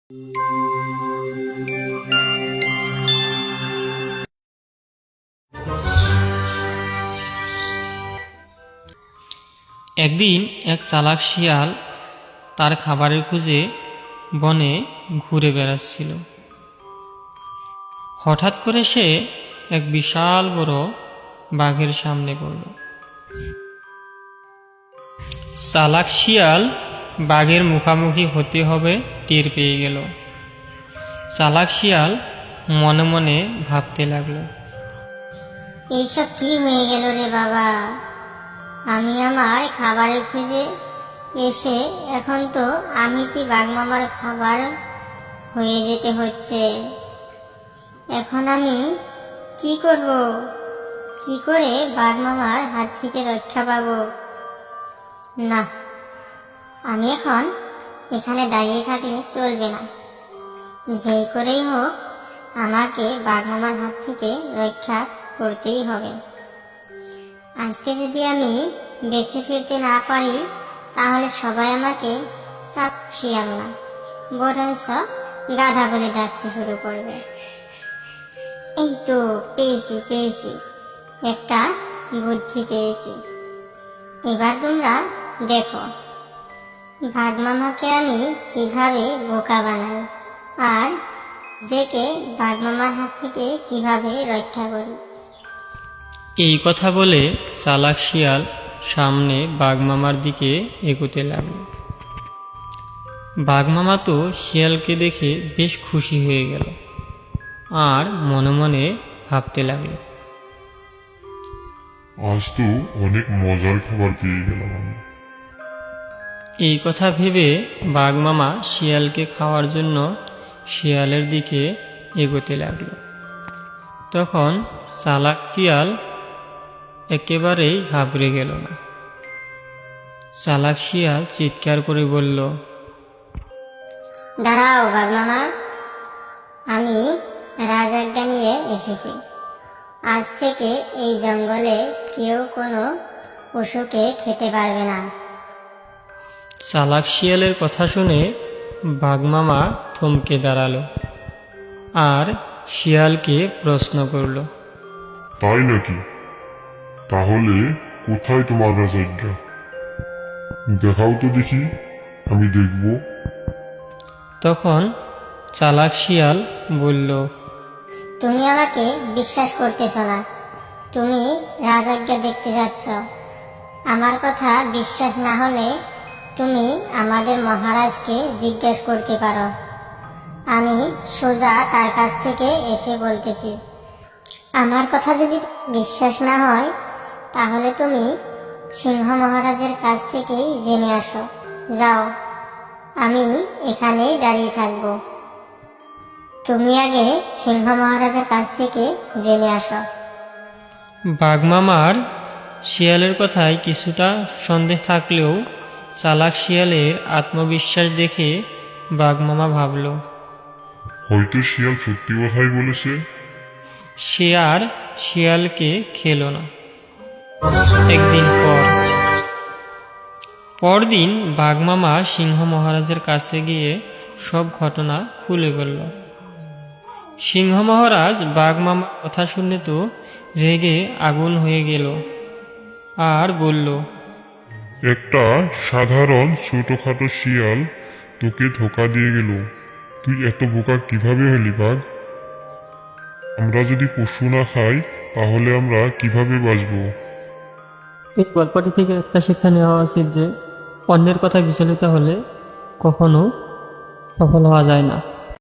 একদিন এক চালাক শিয়াল তার খাবারের খোঁজে বনে ঘুরে বেড়াচ্ছিল। হঠাৎ করে সে এক বিশাল বড় বাঘের সামনে পড়ল। চালাক শিয়াল বাঘের মুখোমুখি হতে হবে টের পেয়ে গেল। চালাক শিয়াল মনে মনে ভাবতে লাগলো, এইসব কি হয়ে গেল রে বাবা, আমি আমার খাবারের খুঁজে এসে এখন তো আমি কি বাঘ মামার খাবার হয়ে যেতে হচ্ছে। এখন আমি কি করব, কি করে বাঘ মামার হাত থেকে রক্ষা পাবো? না, আমি এখন এখানে দাঁড়িয়ে থাকলে চলবে না, যেই করেই হোক আমাকে বাঘ মামার হাত থেকে রক্ষা করতেই হবে। আজকে যদি আমি বেঁচে ফিরতে না পারি তাহলে সবাই আমাকে চালাক শিয়াল না বরঞ্চ গাধা বলে ডাকতে শুরু করবে। এই তো পেয়েছি, একটা বুদ্ধি পেয়েছি। এবার তোমরা দেখো বাঘ মামাকে আমি কিভাবে বোকা বানাই আর নিজেকে বাঘ মামার হাত থেকে কিভাবে রক্ষা করি। এই কথা বলে চালাক শিয়াল সামনে বাঘ মামার দিকে এগোতে লাগল। বাঘ মামা তো শিয়ালকে দেখে বেশ খুশি হয়ে গেল আর মনে মনে ভাবতে লাগল, আজ তো অনেক মজার খাবার পেয়ে গেলাম আমি। এই কথা ভেবে বাঘ মামা শিয়ালকে খাওয়ার জন্য শিয়ালের দিকে এগোতে লাগল। তখন চালাক শিয়াল একেবারেই ঘাবড়ে গেল না। চালাক শিয়াল চিৎকার করে বলল, দাঁড়াও বাঘ মামা, আমি রাজআজ্ঞা নিয়ে এসেছি। আজ থেকে এই জঙ্গলে কেউ কোনো পশুকে খেতে পারবে না। চালাক শিয়ালের কথা শুনে বাঘ মামা থমকে দাঁড়ালো আর শিয়ালকে প্রশ্ন করল, তাই নাকি? তাহলে কোথায় তোমার রাজআজ্ঞা? দেখাও তো দেখি, আমি দেখব। তখন চালাক শিয়াল বলল, তুমি আমাকে বিশ্বাস করতেছ না, তুমি রাজআজ্ঞা দেখতে যাচ্ছ। আমার কথা বিশ্বাস না হলে তুমি আমাদের মহারাজকে জিজ্ঞেস করতে পারো। আমি সোজা তার কাছ থেকে এসে বলতেছি। আমার কথা যদি বিশ্বাস না হয় তাহলে তুমি সিংহ মহারাজের কাছ থেকেই জেনে আসো। যাও, আমি এখানেই দাঁড়িয়ে থাকবো। তুমি আগে সিংহ মহারাজের কাছ থেকে জেনে আসো। বাঘ মামার শিয়ালের কথায় কিছুটা সন্দেহ থাকলেও চালাক শিয়ালের আত্মবিশ্বাস দেখে বাঘ মামা ভাবল, হয়তো শিয়াল সত্যি কথাই বলেছে। সে আর শিয়ালকে খেল না। একদিন পরদিন বাঘ মামা সিংহ মহারাজের কাছে গিয়ে সব ঘটনা খুলে বলল। সিংহ মহারাজ বাঘ মামার কথা শুনে তো রেগে আগুন হয়ে গেল আর বলল, একটা সাধারণ ছোটখাটো শিয়াল তোকে ধোকা দিয়ে গেল। তুই এত বোকা কিভাবে হলি বাঘ? আমরা যদি পশু না খাই তাহলে আমরা কিভাবে বাঁচবো? এই গল্পটি থেকে একটা শিক্ষা নেওয়া উচিত যে অন্যের কথা বিচলিত হলে কখনো সফল হওয়া যায় না।